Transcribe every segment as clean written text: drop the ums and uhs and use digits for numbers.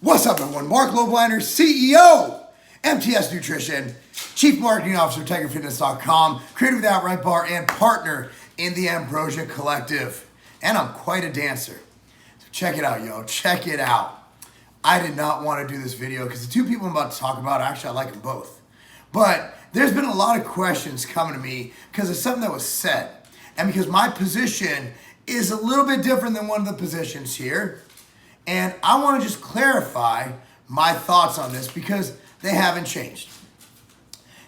What's up, everyone? Marc Lobliner, CEO, MTS Nutrition, Chief Marketing Officer, TigerFitness.com, creator of the Outright Bar, and partner in the Ambrosia Collective. And I'm quite a dancer. So check it out, yo. Check it out. I did not want to do this video because the two people I'm about to talk about, actually, I like them both. But there's been a lot of questions coming to me because of something that was said. And because my position is a little bit different than one of the positions here. And I want to just clarify my thoughts on this because they haven't changed.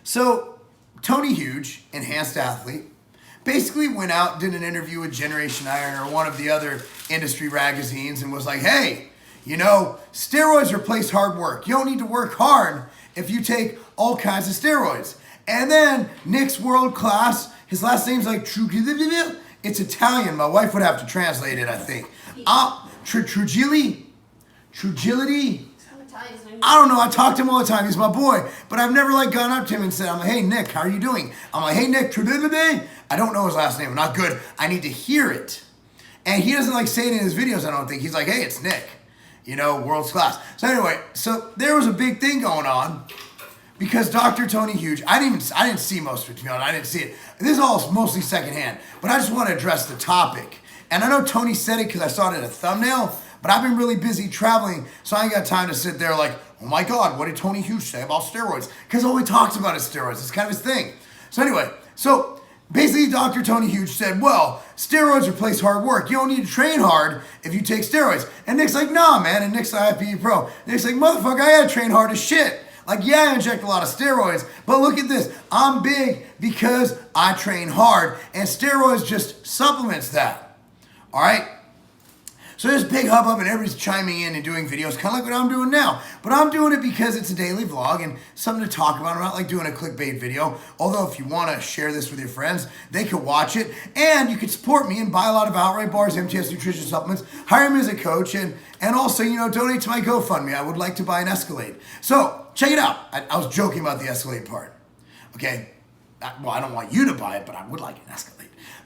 So, Tony Huge, enhanced athlete, basically went out, did an interview with Generation Iron or one of the other industry magazines and was like, hey, you know, steroids replace hard work. You don't need to work hard if you take all kinds of steroids. And then Nick's world class, his last name's like Trigili. It's Italian. My wife would have to translate it, I think. Trigili? I don't know. I talk to him all the time. He's my boy. But I've never gone up to him and said, I'm like, hey, Nick, how are you doing? I'm like, hey, Nick, Trigili. I don't know his last name. I'm not good. I need to hear it. And he doesn't say it in his videos, I don't think. He's like, hey, it's Nick. You know, world's class. So anyway, so there was a big thing going on because Dr. Tony Huge, I didn't see most of it, to be honest. I didn't see it. This is all mostly secondhand. But I just want to address the topic. And I know Tony said it because I saw it in a thumbnail, but I've been really busy traveling, so I ain't got time to sit there like, oh my God, what did Tony Huge say about steroids? Because all he talks about is steroids. It's kind of his thing. So anyway, so basically Dr. Tony Huge said, well, steroids replace hard work. You don't need to train hard if you take steroids. And Nick's like, nah, man. And Nick's like, IPE Pro. Nick's like, motherfucker, I gotta train hard as shit. Like, yeah, I inject a lot of steroids, but look at this. I'm big because I train hard, and steroids just supplements that. All right? So there's big hubbub and everybody's chiming in and doing videos, kind of like what I'm doing now. But I'm doing it because it's a daily vlog and something to talk about. I'm not like doing a clickbait video. Although if you want to share this with your friends, they could watch it. And you could support me and buy a lot of Outright Bars, MTS Nutrition supplements, hire me as a coach, and also, you know, donate to my GoFundMe. I would like to buy an Escalade. So check it out. I was joking about the Escalade part. Okay? Well, I don't want you to buy it, but I would like an Escalade.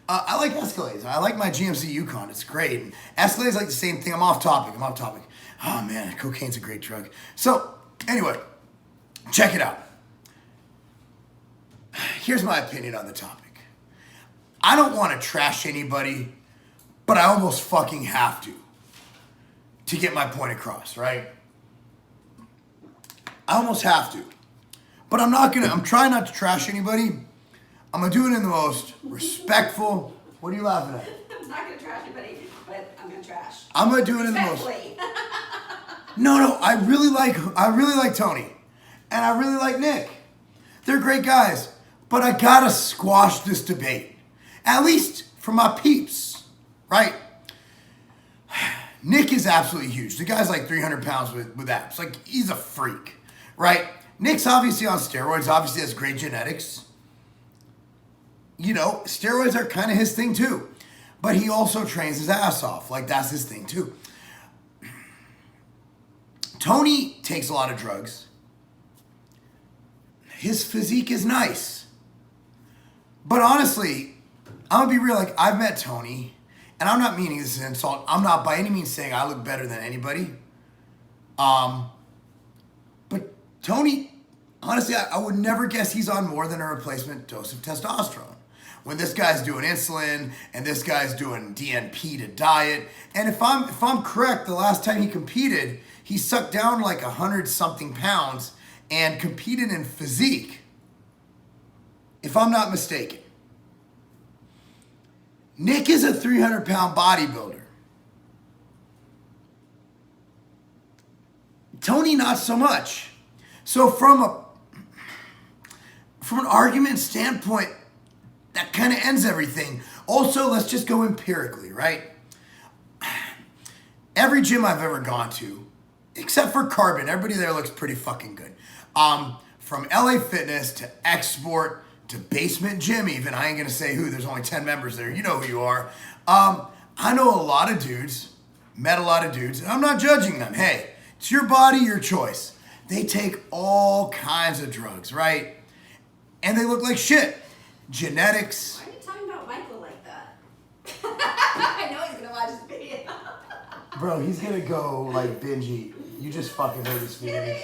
I like Escalades. I like my GMC Yukon. It's great. And Escalades like the same thing. I'm off topic. Oh, man, cocaine's a great drug. So, anyway, check it out. Here's my opinion on the topic. I don't want to trash anybody, but I almost fucking have to get my point across, right? I almost have to. But I'm trying not to trash anybody. I'm going to do it in the most respectful. What are you laughing at? I'm not going to trash anybody, but I'm going to trash. I'm going to do it in the most. No, I really like Tony. And I really like Nick. They're great guys. But I got to squash this debate. At least for my peeps, right? Nick is absolutely huge. The guy's like 300 pounds with abs. Like, he's a freak, right? Nick's obviously on steroids. Obviously has great genetics. You know, steroids are kind of his thing too. But he also trains his ass off. Like, that's his thing too. Tony takes a lot of drugs. His physique is nice. But honestly, I'm going to be real. Like, I've met Tony, and I'm not meaning this is an insult. I'm not by any means saying I look better than anybody. But Tony, honestly, I would never guess he's on more than a replacement dose of testosterone. When this guy's doing insulin and this guy's doing DNP to diet. And if I'm correct, the last time he competed, he sucked down like 100-something pounds and competed in physique. If I'm not mistaken. Nick is a 300-pound bodybuilder. Tony, not so much. So from an argument standpoint, that kind of ends everything. Also, let's just go empirically, right? Every gym I've ever gone to, except for Carbon, everybody there looks pretty fucking good. From LA Fitness to Export to Basement Gym even, I ain't gonna say who, there's only 10 members there, you know who you are. I know a lot of dudes, met a lot of dudes, and I'm not judging them. Hey, it's your body, your choice. They take all kinds of drugs, right? And they look like shit. Genetics. Why are you talking about Michael like that? I know he's going to watch this video. Bro, he's gonna go like binge eat You just fucking heard his feelings.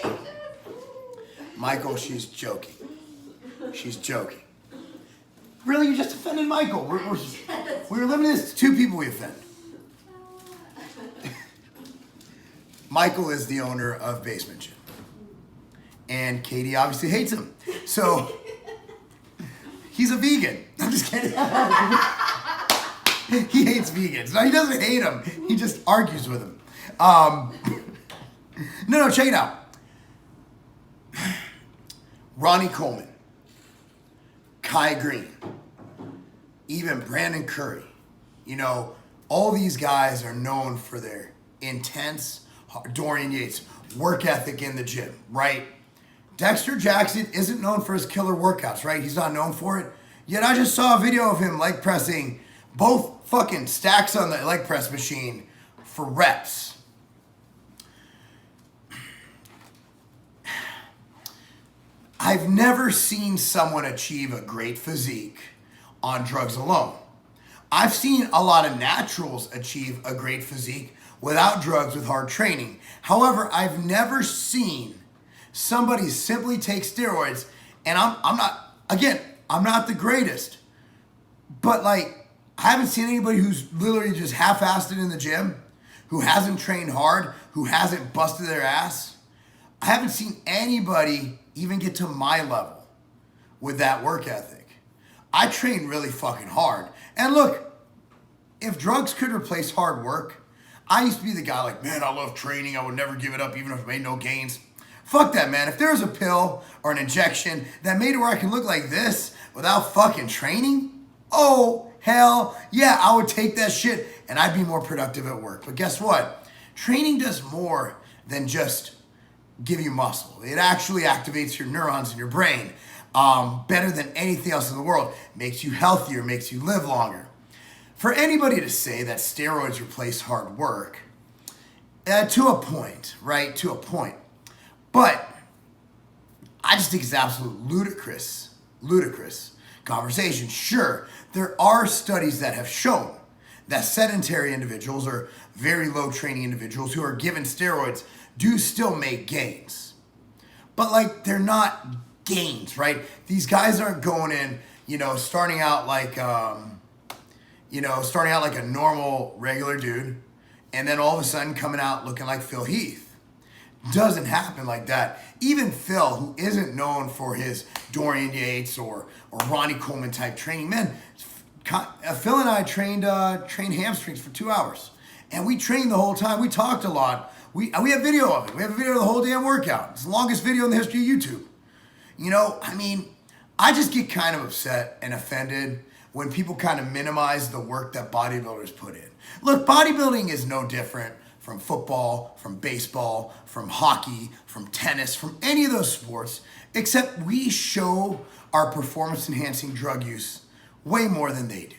Michael, she's joking. She's joking. Really, you just offended Michael. We're limiting this to 2 people we offend. Michael is the owner of Basement Gym. And Katie obviously hates him. So, he's a vegan. I'm just kidding. He hates vegans. No, he doesn't hate them. He just argues with them. No, check it out. Ronnie Coleman, Kai Green, even Brandon Curry. You know, all these guys are known for their intense, Dorian Yates, work ethic in the gym, right? Dexter Jackson isn't known for his killer workouts, right? He's not known for it. Yet I just saw a video of him leg pressing both fucking stacks on the leg press machine for reps. I've never seen someone achieve a great physique on drugs alone. I've seen a lot of naturals achieve a great physique without drugs with hard training. However, I've never seen somebody simply take steroids, and I'm not the greatest, but like, I haven't seen anybody who's literally just half-assed it in the gym, who hasn't trained hard, who hasn't busted their ass. I haven't seen anybody even get to my level with that work ethic. I train really fucking hard. And look, if drugs could replace hard work, I used to be the guy like, man, I love training. I would never give it up even if I made no gains. Fuck that, man. If there was a pill or an injection that made it where I can look like this without fucking training, oh, hell yeah, I would take that shit and I'd be more productive at work. But guess what? Training does more than just give you muscle. It actually activates your neurons in your brain better than anything else in the world. Makes you healthier, makes you live longer. For anybody to say that steroids replace hard work, to a point, right? To a point. But I just think it's absolute ludicrous conversation. Sure, there are studies that have shown that sedentary individuals or very low training individuals who are given steroids do still make gains. But like, they're not gains, right? These guys aren't going in, starting out like a normal, regular dude, and then all of a sudden coming out looking like Phil Heath. Doesn't happen like that. Even Phil, who isn't known for his Dorian Yates or Ronnie Coleman type training, man, Phil and I trained hamstrings for 2 hours. And we trained the whole time. We talked a lot. We have video of it. We have a video of the whole damn workout. It's the longest video in the history of YouTube. I just get kind of upset and offended when people kind of minimize the work that bodybuilders put in. Look, bodybuilding is no different from football, from baseball, from hockey, from tennis, from any of those sports, except we show our performance-enhancing drug use way more than they do.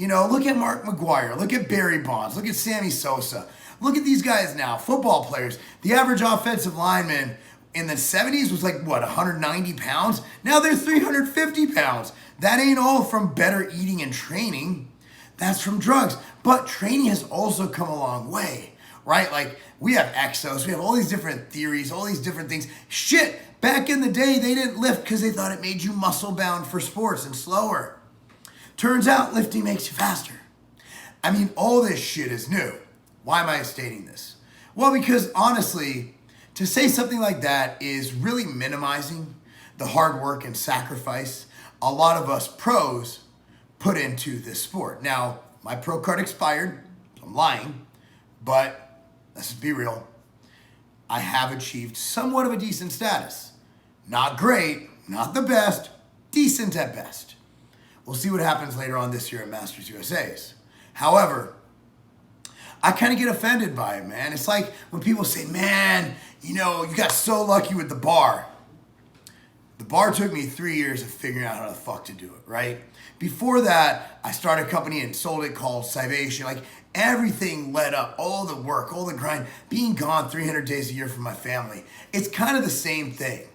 Look at Marc McGuire, look at Barry Bonds, look at Sammy Sosa. Look at these guys now, football players. The average offensive lineman in the 70s was 190 pounds? Now they're 350 pounds. That ain't all from better eating and training. That's from drugs. But training has also come a long way, right? Like, we have exos, we have all these different theories, all these different things. Shit, back in the day, they didn't lift because they thought it made you muscle-bound for sports and slower. Turns out lifting makes you faster. All this shit is new. Why am I stating this? Well, because honestly, to say something like that is really minimizing the hard work and sacrifice a lot of us pros put into this sport. Now, my pro card expired, so I'm lying, but let's just be real. I have achieved somewhat of a decent status. Not great, not the best, decent at best. We'll see what happens later on this year at Masters USA's. However, I kind of get offended by it, man. It's like when people say, man, you got so lucky with the bar. The bar took me 3 years of figuring out how the fuck to do it, right? Before that, I started a company and sold it called Cybation. Everything led up, all the work, all the grind, being gone 300 days a year from my family. It's kind of the same thing.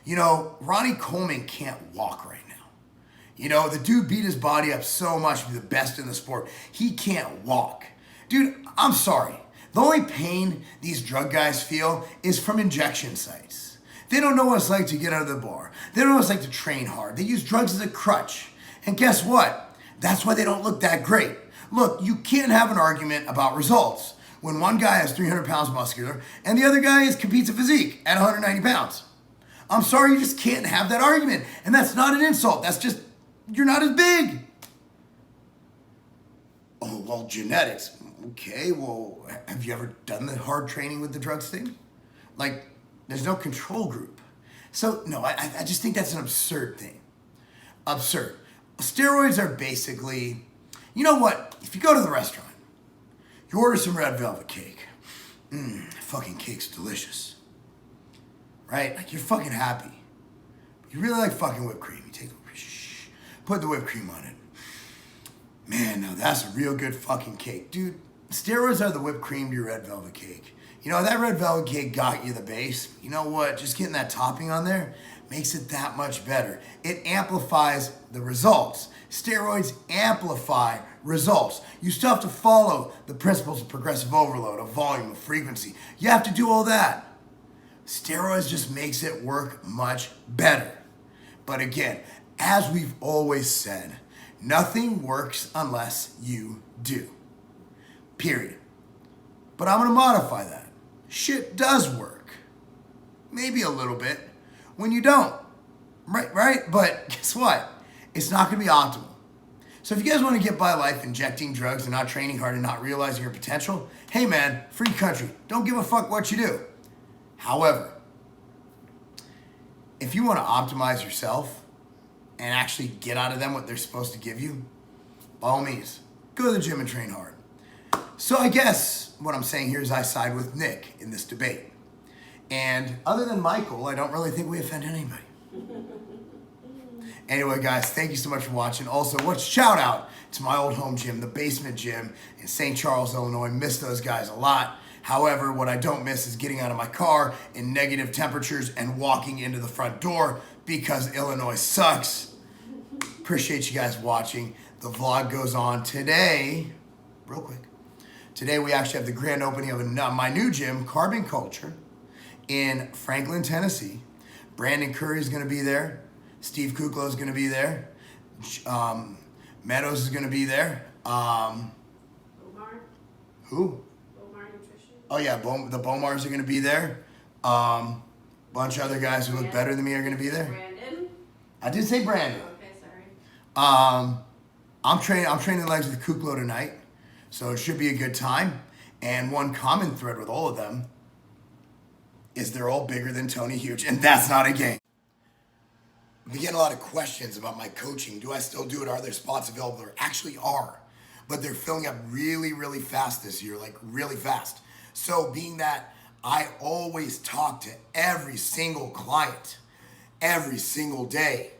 Ronnie Coleman can't walk right now. The dude beat his body up so much to be the best in the sport. He can't walk. Dude, I'm sorry. The only pain these drug guys feel is from injection sites. They don't know what it's like to get out of the bar. They don't know what it's like to train hard. They use drugs as a crutch. And guess what? That's why they don't look that great. Look, you can't have an argument about results when one guy has 300 pounds muscular and the other guy competes at physique at 190 pounds. I'm sorry, you just can't have that argument. And that's not an insult. That's just, you're not as big. Oh, well, genetics. Okay, well, have you ever done the hard training with the drugs thing? Like, there's no control group. So, no, I just think that's an absurd thing. Absurd. Steroids are basically, you know what? If you go to the restaurant, you order some red velvet cake. Fucking cake's delicious. Right? Like, you're fucking happy. You really like fucking whipped cream. You take put the whipped cream on it. Man, now that's a real good fucking cake. Dude, steroids are the whipped cream to your red velvet cake. You know, that red velvet cake got you the base. You know what? Just getting that topping on there makes it that much better. It amplifies the results. Steroids amplify results. You still have to follow the principles of progressive overload, of volume, of frequency. You have to do all that. Steroids just makes it work much better. But again, as we've always said, nothing works unless you do. Period. But I'm going to modify that. Shit does work. Maybe a little bit when you don't. Right? But guess what? It's not going to be optimal. So if you guys want to get by life injecting drugs and not training hard and not realizing your potential, hey man, free country. Don't give a fuck what you do. However, if you want to optimize yourself and actually get out of them what they're supposed to give you, by all means, go to the gym and train hard. So I guess what I'm saying here is I side with Nick in this debate. And other than Michael, I don't really think we offend anybody. Anyway, guys, thank you so much for watching. Also, shout out to my old home gym, the Basement Gym in St. Charles, Illinois. Miss those guys a lot. However, what I don't miss is getting out of my car in negative temperatures and walking into the front door because Illinois sucks. Appreciate you guys watching. The vlog goes on today, real quick. Today we actually have the grand opening of my new gym, Carbon Culture, in Franklin, Tennessee. Brandon Curry is going to be there. Steve Kuklo is going to be there. Meadows is going to be there. Omar. Who? Omar Nutrition. Oh yeah, the Bomars are going to be there. Bunch of other guys who look better than me are going to be there. Brandon. I did say Brandon. Okay, sorry. I'm training legs with Kuklo tonight, so it should be a good time. And one common thread with all of them is they're all bigger than Tony Huge, and that's not a game. We get a lot of questions about my coaching. Do I still do it? Are there spots available? There actually are, but they're filling up really, really fast this year, like really fast. So being that I always talk to every single client, every single day,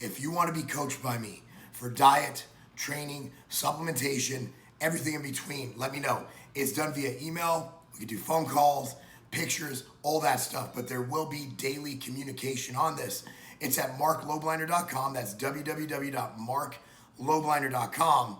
if you want to be coached by me for diet, training, supplementation, everything in between, let me know. It's done via email. We can do phone calls, pictures, all that stuff, but there will be daily communication on this. It's at marclobliner.com. That's www.marclobliner.com.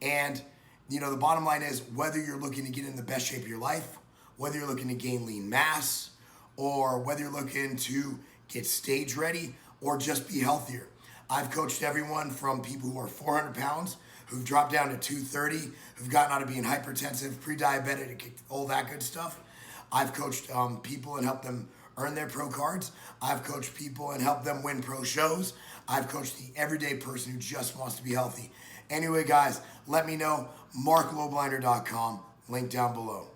And, you know, the bottom line is whether you're looking to get in the best shape of your life, whether you're looking to gain lean mass, or whether you're looking to get stage ready or just be healthier. I've coached everyone from people who are 400 pounds, who've dropped down to 230, who've gotten out of being hypertensive, pre-diabetic, all that good stuff. I've coached people and helped them earn their pro cards. I've coached people and helped them win pro shows. I've coached the everyday person who just wants to be healthy. Anyway, guys, let me know. marclobliner.com, link down below.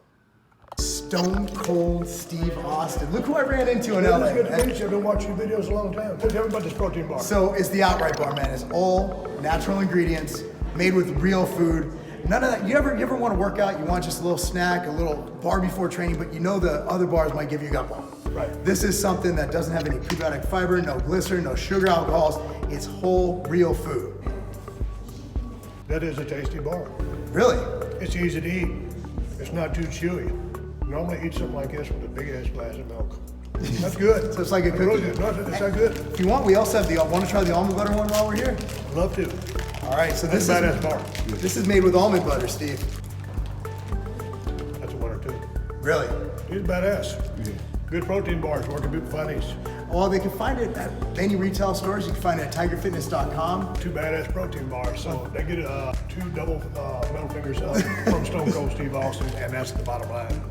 Stone Cold Steve Austin. Look who I ran into in LA. It's good to meet you. I've been watching your videos a long time. Tell me about this protein bar. So it's the Outright Bar, man. It's all natural ingredients, made with real food. None of that. You ever want to work out? You want just a little snack, a little bar before training, but you know the other bars might give you a gut bomb. Right. This is something that doesn't have any prebiotic fiber, no glycerin, no sugar alcohols. It's whole, real food. That is a tasty bar. Really? It's easy to eat. It's not too chewy. Normally eat something like this with a big ass glass of milk. That's good. So it's like a cookie. Really good. No, it's not good. If you want, we also have want to try the almond butter one while we're here? Love to. All right, so That's a badass bar. this is made with almond butter, Steve. That's a winner too. Really? He's badass. Good protein bars. Where can people find these? Well, they can find it at any retail stores. You can find it at tigerfitness.com. 2 badass protein bars. So they get 2 double middle fingers up from Stone Cold Steve Austin, and that's the bottom line.